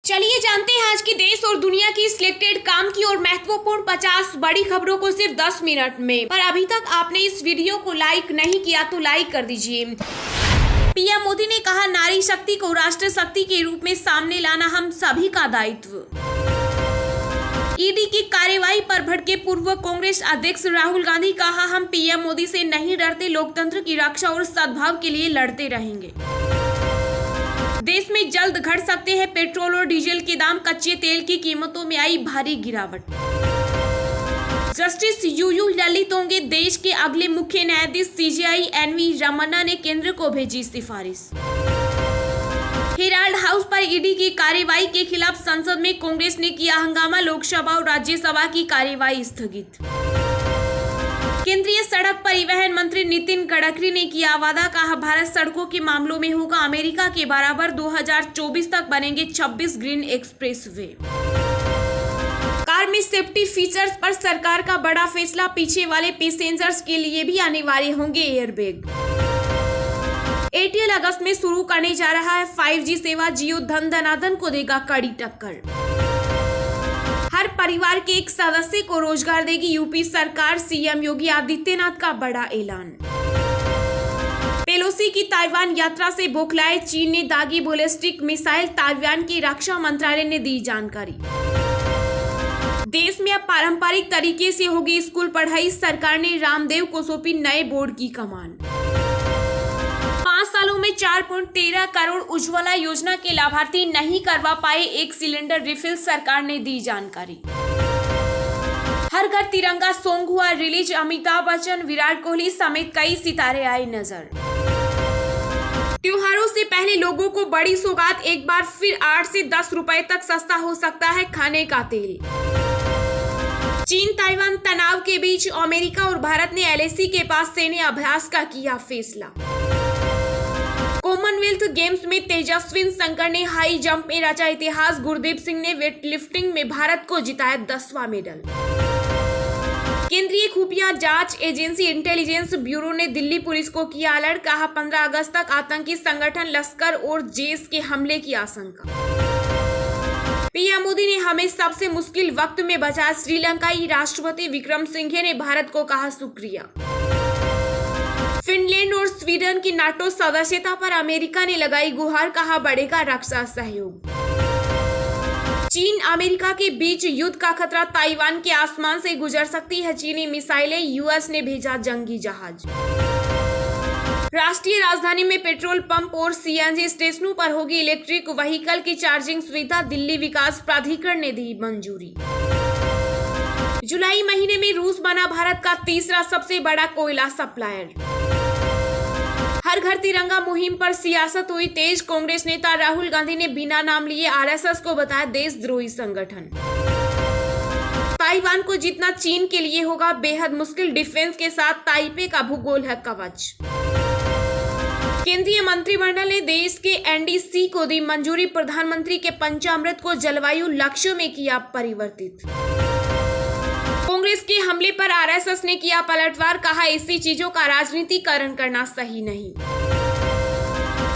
चलिए जानते हैं आज की देश और दुनिया की सिलेक्टेड काम की और महत्वपूर्ण 50 बड़ी खबरों को सिर्फ 10 मिनट में। पर अभी तक आपने इस वीडियो को लाइक नहीं किया तो लाइक कर दीजिए। पीएम मोदी ने कहा, नारी शक्ति को राष्ट्र शक्ति के रूप में सामने लाना हम सभी का दायित्व। ईडी की कार्यवाही पर भड़के पूर्व कांग्रेस अध्यक्ष राहुल गांधी, कहा हम पीएम मोदी से नहीं डरते, लोकतंत्र की रक्षा और सद्भाव के लिए लड़ते रहेंगे। देश में जल्द घट सकते हैं पेट्रोल और डीजल के दाम, कच्चे तेल की कीमतों में आई भारी गिरावट। जस्टिस यूयू ललित होंगे देश के अगले मुख्य न्यायाधीश, सीजेआई एनवी रमन्ना ने केंद्र को भेजी सिफारिश। हेराल्ड हाउस पर ईडी की कार्यवाही के खिलाफ संसद में कांग्रेस ने किया हंगामा, लोकसभा और राज्यसभा की कार्यवाही स्थगित। केंद्रीय सड़क परिवहन मंत्री नितिन गडकरी ने किया वादा, कहा भारत सड़कों के मामलों में होगा अमेरिका के बराबर, 2024 तक बनेंगे 26 ग्रीन एक्सप्रेसवे। कार में सेफ्टी फीचर्स पर सरकार का बड़ा फैसला, पीछे वाले पैसेंजर्स के लिए भी अनिवार्य होंगे एयरबैग। एयरटेल अगस्त में शुरू करने जा रहा है 5G सेवा, जियो धन धनाधन को देगा कड़ी टक्कर। हर परिवार के एक सदस्य को रोजगार देगी यूपी सरकार, सीएम योगी आदित्यनाथ का बड़ा ऐलान। पेलोसी की ताइवान यात्रा से बौखलाए चीन ने दागी बैलिस्टिक मिसाइल, ताइवान की रक्षा मंत्रालय ने दी जानकारी। देश में अब पारंपरिक तरीके से होगी स्कूल पढ़ाई, सरकार ने रामदेव को सौंपी नए बोर्ड की कमान। 5 सालों में 4.13 करोड़ उज्ज्वला योजना के लाभार्थी नहीं करवा पाए एक सिलेंडर रिफिल, सरकार ने दी जानकारी। हर घर तिरंगा सॉन्ग हुआ रिलीज, अमिताभ बच्चन, विराट कोहली समेत कई सितारे आए नजर। त्योहारों से पहले लोगों को बड़ी सौगात, एक बार फिर 8 से 10 रुपए तक सस्ता हो सकता है खाने का तेल। चीन ताइवान तनाव के बीच अमेरिका और भारत ने एलएसी के पास सैन्य अभ्यास का किया फैसला। कॉमनवेल्थ गेम्स में तेजस्विन शंकर ने हाई जंप में रचा इतिहास, गुरदीप सिंह ने वेट लिफ्टिंग में भारत को जिताया 10वां मेडल। केंद्रीय खुफिया जांच एजेंसी इंटेलिजेंस ब्यूरो ने दिल्ली पुलिस को किया अलर्ट, कहा 15 अगस्त तक आतंकी संगठन लश्कर और जैश के हमले की आशंका। पीएम मोदी ने हमें सबसे मुश्किल वक्त में बचाया, श्रीलंकाई राष्ट्रपति विक्रम सिंघे ने भारत को कहा शुक्रिया। फिनलैंड और स्वीडन की नाटो सदस्यता पर अमेरिका ने लगाई गुहार, कहा बढ़ेगा रक्षा सहयोग। चीन अमेरिका के बीच युद्ध का खतरा, ताइवान के आसमान से गुजर सकती है चीनी मिसाइलें, यूएस ने भेजा जंगी जहाज। राष्ट्रीय राजधानी में पेट्रोल पंप और सीएनजी स्टेशनों पर होगी इलेक्ट्रिक व्हीकल की चार्जिंग सुविधा, दिल्ली विकास प्राधिकरण ने दी मंजूरी। जुलाई महीने में रूस बना भारत का तीसरा सबसे बड़ा कोयला सप्लायर। हर घर तिरंगा मुहिम पर सियासत हुई तेज, कांग्रेस नेता राहुल गांधी ने बिना नाम लिए आरएसएस को बताया देशद्रोही संगठन। ताइवान को जीतना चीन के लिए होगा बेहद मुश्किल, डिफेंस के साथ ताइपे का भूगोल है कवच। केंद्रीय मंत्रिमंडल ने देश के एनडीसी को दी मंजूरी, प्रधानमंत्री के पंचामृत को जलवायु लक्ष्यों में किया परिवर्तित। कांग्रेस के हमले पर आरएसएस ने किया पलटवार, कहा ऐसी चीजों का राजनीतिकरण करना सही नहीं।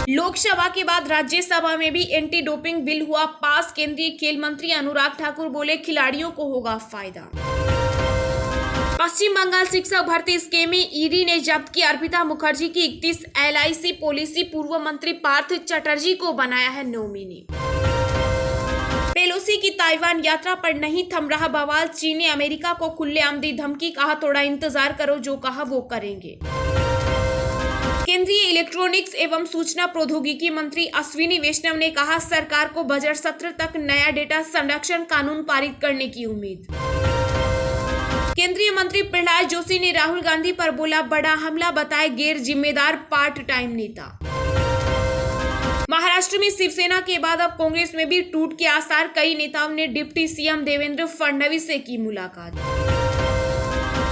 लोकसभा के बाद राज्यसभा में भी एंटी डोपिंग बिल हुआ पास, केंद्रीय खेल मंत्री अनुराग ठाकुर बोले खिलाड़ियों को होगा फायदा। पश्चिम बंगाल शिक्षक भर्ती स्कीम में ईडी ने जब्त की अर्पिता मुखर्जी की 31 एलआईसी पॉलिसी, पूर्व मंत्री पार्थ चटर्जी को बनाया है नॉमिनी। पेलोसी की ताइवान यात्रा पर नहीं थम रहा बवाल, चीन ने अमेरिका को खुलेआम दी धमकी, कहा थोड़ा इंतजार करो, जो कहा वो करेंगे। केंद्रीय इलेक्ट्रॉनिक्स एवं सूचना प्रौद्योगिकी मंत्री अश्विनी वैष्णव ने कहा सरकार को बजट सत्र तक नया डेटा संरक्षण कानून पारित करने की उम्मीद। केंद्रीय मंत्री प्रहलाद जोशी ने राहुल गांधी पर बोला बड़ा हमला, बताए गैर जिम्मेदार पार्ट टाइम नेता। महाराष्ट्र में शिवसेना के बाद अब कांग्रेस में भी टूट के आसार, कई नेताओं ने डिप्टी सीएम देवेंद्र फडणवीस से की मुलाकात।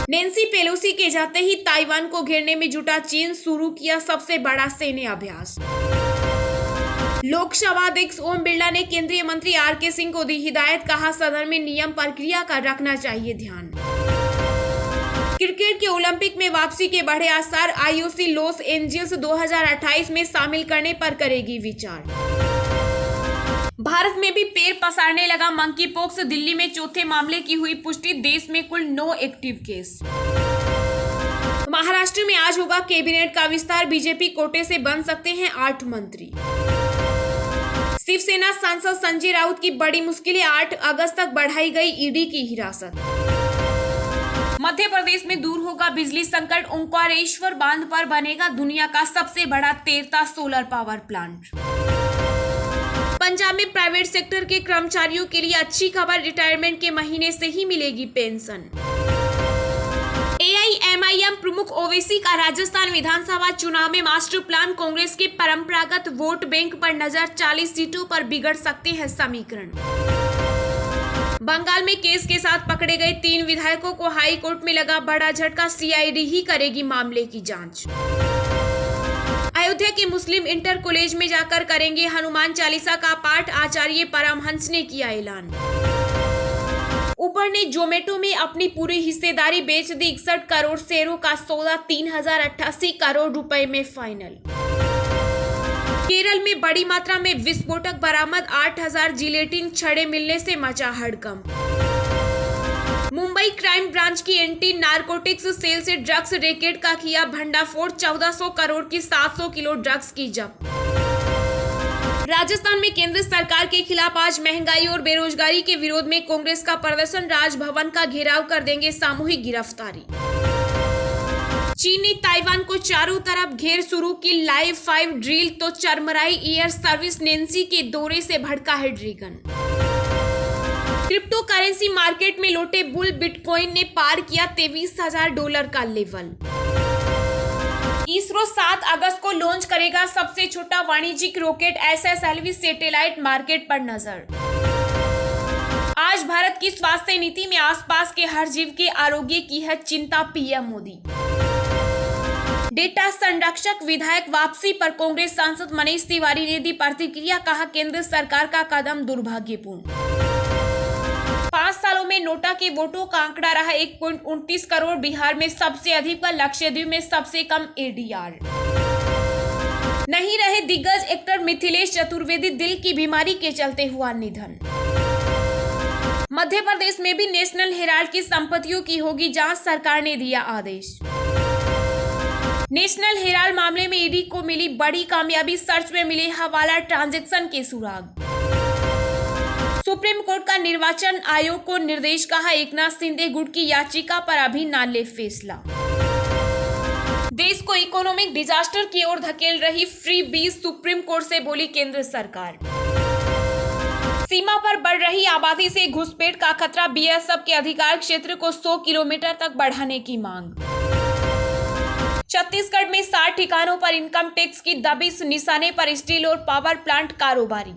नैन्सी पेलोसी के जाते ही ताइवान को घेरने में जुटा चीन, शुरू किया सबसे बड़ा सैन्य अभ्यास। लोकसभा अध्यक्ष ओम बिरला ने केंद्रीय मंत्री आरके सिंह को दी हिदायत, कहा सदन में नियम प्रक्रिया का रखना चाहिए ध्यान। क्रिकेट के ओलंपिक में वापसी के बढ़े आसार, आईओसी लॉस एंजल्स 2028 में शामिल करने पर करेगी विचार। भारत में भी पैर पसारने लगा मंकी पॉक्स। दिल्ली में चौथे मामले की हुई पुष्टि। देश में कुल 9 एक्टिव केस। महाराष्ट्र में आज होगा कैबिनेट का विस्तार। बीजेपी कोटे से बन सकते हैं 8 मंत्री। शिवसेना सांसद संजय राउत की बड़ी मुश्किलें। 8 अगस्त तक बढ़ाई गई ईडी की हिरासत। मध्य प्रदेश में दूर होगा बिजली संकट। ओंकारेश्वर बांध पर बनेगा दुनिया का सबसे बड़ा तैरता सोलर पावर प्लांट। पंजाब में प्राइवेट सेक्टर के कर्मचारियों के लिए अच्छी खबर। रिटायरमेंट के महीने से ही मिलेगी पेंशन। एआईएमआईएम प्रमुख ओवैसी का राजस्थान विधानसभा चुनाव में मास्टर प्लान। कांग्रेस के परंपरागत वोट बैंक पर नजर। 40 सीटों पर बिगड़ सकते हैं समीकरण। बंगाल में केस के साथ पकड़े गए 3 विधायकों को हाई कोर्ट में लगा बड़ा झटका। सीआईडी ही करेगी मामले की जांच। अयोध्या के मुस्लिम इंटर कॉलेज में जाकर करेंगे हनुमान चालीसा का पाठ। आचार्य परमहंस ने किया ऐलान। उबर ने जोमेटो में अपनी पूरी हिस्सेदारी बेच दी। 61 करोड़ शेयरों का सौदा। 3088 करोड़ रुपए में फाइनल। केरल में बड़ी मात्रा में विस्फोटक बरामद। 8000 जिलेटिन छड़े मिलने से मचा हड़कंप। मुंबई क्राइम ब्रांच की एंटी नारकोटिक्स सेल से ड्रग्स रैकेट का किया भंडाफोड़। 1400 करोड़ की 700 किलो ड्रग्स की जब्त। राजस्थान में केंद्र सरकार के खिलाफ आज महंगाई और बेरोजगारी के विरोध में कांग्रेस का प्रदर्शन। राजभवन का घेराव कर देंगे सामूहिक गिरफ्तारी। चीन ने ताइवान को चारों तरफ घेर शुरू की लाइव 5 ड्रिल तो चरमराई एयर सर्विस। नेंसी के दौरे से भड़का है ड्रैगन। क्रिप्टो करेंसी मार्केट में लौटे बुल। बिटकॉइन ने पार किया $23,000 का लेवल। इसरो 7 अगस्त को लॉन्च करेगा सबसे छोटा वाणिज्यिक रॉकेट। SSLV सैटेलाइट मार्केट पर नजर। आज भारत की स्वास्थ्य नीति में आसपास के हर जीव के आरोग्य की है चिंता। पीएम मोदी। डेटा संरक्षक विधायक वापसी पर कांग्रेस सांसद मनीष तिवारी ने दी प्रतिक्रिया। कहा केंद्र सरकार का कदम दुर्भाग्यपूर्ण। 5 सालों में नोटा के वोटों का आंकड़ा रहा 1.29 करोड़। बिहार में सबसे अधिक व लक्षद्वीप में सबसे कम एडीआर। नहीं रहे दिग्गज एक्टर मिथिलेश चतुर्वेदी। दिल की बीमारी के चलते हुआ निधन। मध्य प्रदेश में भी नेशनल हेराल्ड की संपत्तियों की होगी जांच। सरकार ने दिया आदेश। नेशनल हेराल्ड मामले में ईडी को मिली बड़ी कामयाबी। सर्च में मिले हवाला ट्रांजैक्शन के सुराग। सुप्रीम कोर्ट का निर्वाचन आयोग को निर्देश। कहा एकनाथ शिंदे गुट की याचिका पर अभी ना ले फैसला। देश को इकोनॉमिक डिजास्टर की ओर धकेल रही फ्री बीज। सुप्रीम कोर्ट से बोली केंद्र सरकार। सीमा पर बढ़ रही आबादी से घुसपैठ का खतरा। बीएसएफ के अधिकार क्षेत्र को 100 किलोमीटर तक बढ़ाने की मांग। छत्तीसगढ़ में 60 ठिकानों पर इनकम टैक्स की दबिश। निशाने पर स्टील और पावर प्लांट कारोबारी।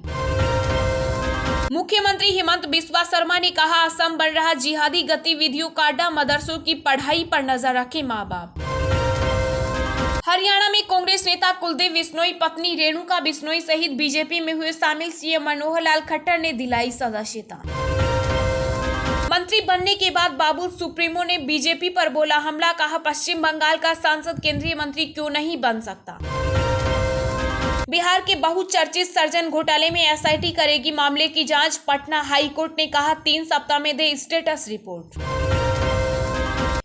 मुख्यमंत्री हेमंत बिस्वा शर्मा ने कहा असम बन रहा जिहादी गतिविधियों का अड्डा। मदरसों की पढ़ाई पर नजर रखे मां बाप। हरियाणा में कांग्रेस नेता कुलदीप बिश्नोई पत्नी रेणुका बिश्नोई सहित बीजेपी में हुए शामिल। सीएम मनोहर लाल खट्टर ने दिलाई सदस्यता। मंत्री बनने के बाद बाबुल सुप्रीमो ने बीजेपी पर बोला हमला। कहा पश्चिम बंगाल का सांसद केंद्रीय मंत्री क्यों नहीं बन सकता। बिहार के बहुचर्चित सर्जन घोटाले में एसआईटी करेगी मामले की जांच। पटना हाई कोर्ट ने कहा 3 सप्ताह में दे स्टेटस रिपोर्ट।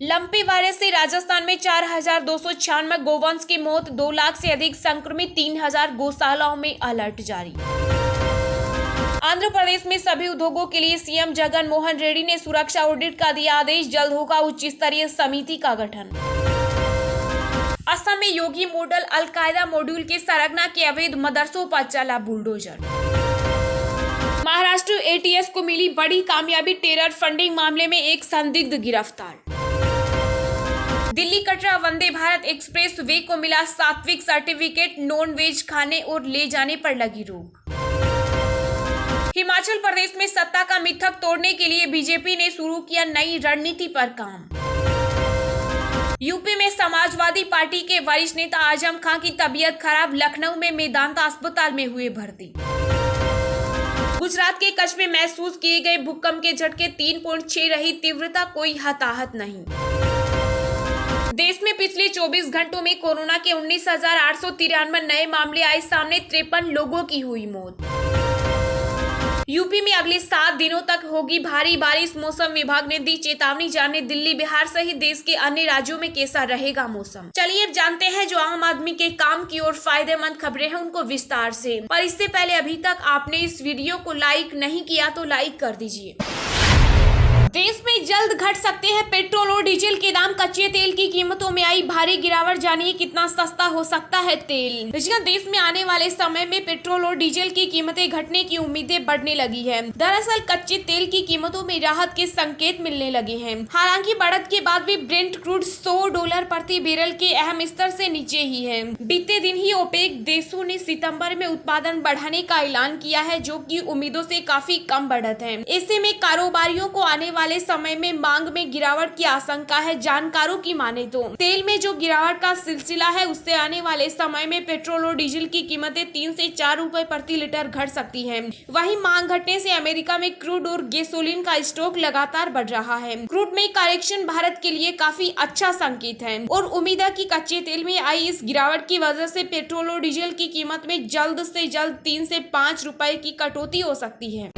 लंपी वायरस से राजस्थान में 4296 गोवंश की मौत। 2 लाख से अधिक संक्रमित। 3000 गौशालाओं में अलर्ट जारी। आंध्र प्रदेश में सभी उद्योगों के लिए सीएम जगन मोहन रेड्डी ने सुरक्षा ऑडिट का दिया आदेश। जल्द होगा उच्च स्तरीय समिति का गठन। असम में योगी मॉडल अलकायदा मॉड्यूल के सरगना के अवैध मदरसों पर चला बुलडोजर। महाराष्ट्र एटीएस को मिली बड़ी कामयाबी। टेरर फंडिंग मामले में एक संदिग्ध गिरफ्तार। दिल्ली कटरा वंदे भारत एक्सप्रेस वे को मिला सात्विक सर्टिफिकेट। नॉन वेज खाने और ले जाने पर लगी रोक। हिमाचल प्रदेश में सत्ता का मिथक तोड़ने के लिए बीजेपी ने शुरू किया नई रणनीति पर काम। यूपी में समाजवादी पार्टी के वरिष्ठ नेता आजम खान की तबीयत खराब। लखनऊ में मेदांता अस्पताल में हुए भर्ती। गुजरात के कच्छ में महसूस किए गए भूकंप के झटके 3.6 रही तीव्रता। कोई हताहत नहीं। देश में पिछले 24 घंटों में कोरोना के 19,893 नए मामले आए सामने। 53 लोगों की हुई मौत। यूपी में अगले 7 दिनों तक होगी भारी बारिश, मौसम विभाग ने दी चेतावनी। जाने दिल्ली, बिहार सहित देश के अन्य राज्यों में कैसा रहेगा मौसम। चलिए अब जानते हैं जो आम आदमी के काम की और फायदेमंद खबरें हैं उनको विस्तार से। पर इससे पहले अभी तक आपने इस वीडियो को लाइक नहीं किया तो लाइक कर दीजिए। देश में जल्द घट सकते हैं पेट्रोल और डीजल के दाम। कच्चे तेल की कीमतों में आई भारी गिरावट। जानिए कितना सस्ता हो सकता है तेल। देश में आने वाले समय में पेट्रोल और डीजल की कीमतें घटने की उम्मीदें बढ़ने लगी है। दरअसल कच्चे तेल की कीमतों में राहत के संकेत मिलने लगे हैं। हालांकि बढ़त के बाद भी ब्रेंट क्रूड $100 प्रति बैरल के अहम स्तर से नीचे ही है। बीते दिन ही ओपेक देशों ने सितंबर में उत्पादन बढ़ाने का ऐलान किया है, जो कि उम्मीदों से काफी कम बढ़त है। ऐसे में कारोबारियों को आने वाले समय में मांग में गिरावट की आशंका है। जानकारों की माने तो तेल में जो गिरावट का सिलसिला है, उससे आने वाले समय में पेट्रोल और डीजल की कीमतें 3 से 4 रुपए प्रति लीटर घट सकती हैं। वहीं मांग घटने से अमेरिका में क्रूड और गैसोलीन का स्टॉक लगातार बढ़ रहा है। क्रूड में करेक्शन भारत के लिए काफी अच्छा संकेत है और उम्मीद है कि कच्चे तेल में आई इस गिरावट की वजह से पेट्रोल और डीजल की कीमत में जल्द से जल्द 3 से 5 रुपए की कटौती हो सकती है।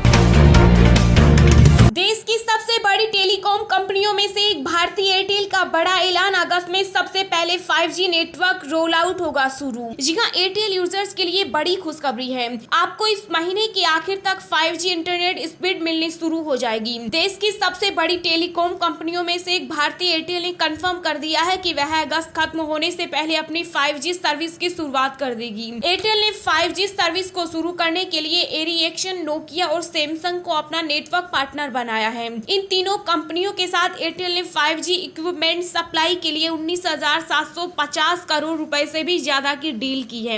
देश की सबसे बड़ी टेलीकॉम कंपनियों में से एक भारतीय एयरटेल का बड़ा ऐलान। अगस्त में सबसे पहले 5G नेटवर्क रोल आउट होगा शुरू। जी हां, एयरटेल यूजर्स के लिए बड़ी खुशखबरी है। आपको इस महीने के आखिर तक 5G इंटरनेट स्पीड मिलनी शुरू हो जाएगी। देश की सबसे बड़ी टेलीकॉम कंपनियों में से एक भारतीय एयरटेल ने कंफर्म कर दिया है कि वह अगस्त खत्म होने से पहले अपनी 5G सर्विस की शुरुआत कर देगी। एयरटेल ने 5G सर्विस को शुरू करने के लिए एरिक्सन, नोकिया और सैमसंग को अपना नेटवर्क पार्टनर बनाया है। इन तीनों कंपनियों के साथ एयरटेल ने 5G इक्विपमेंट सप्लाई के लिए 19,750 करोड़ रुपए से भी ज्यादा की डील की है।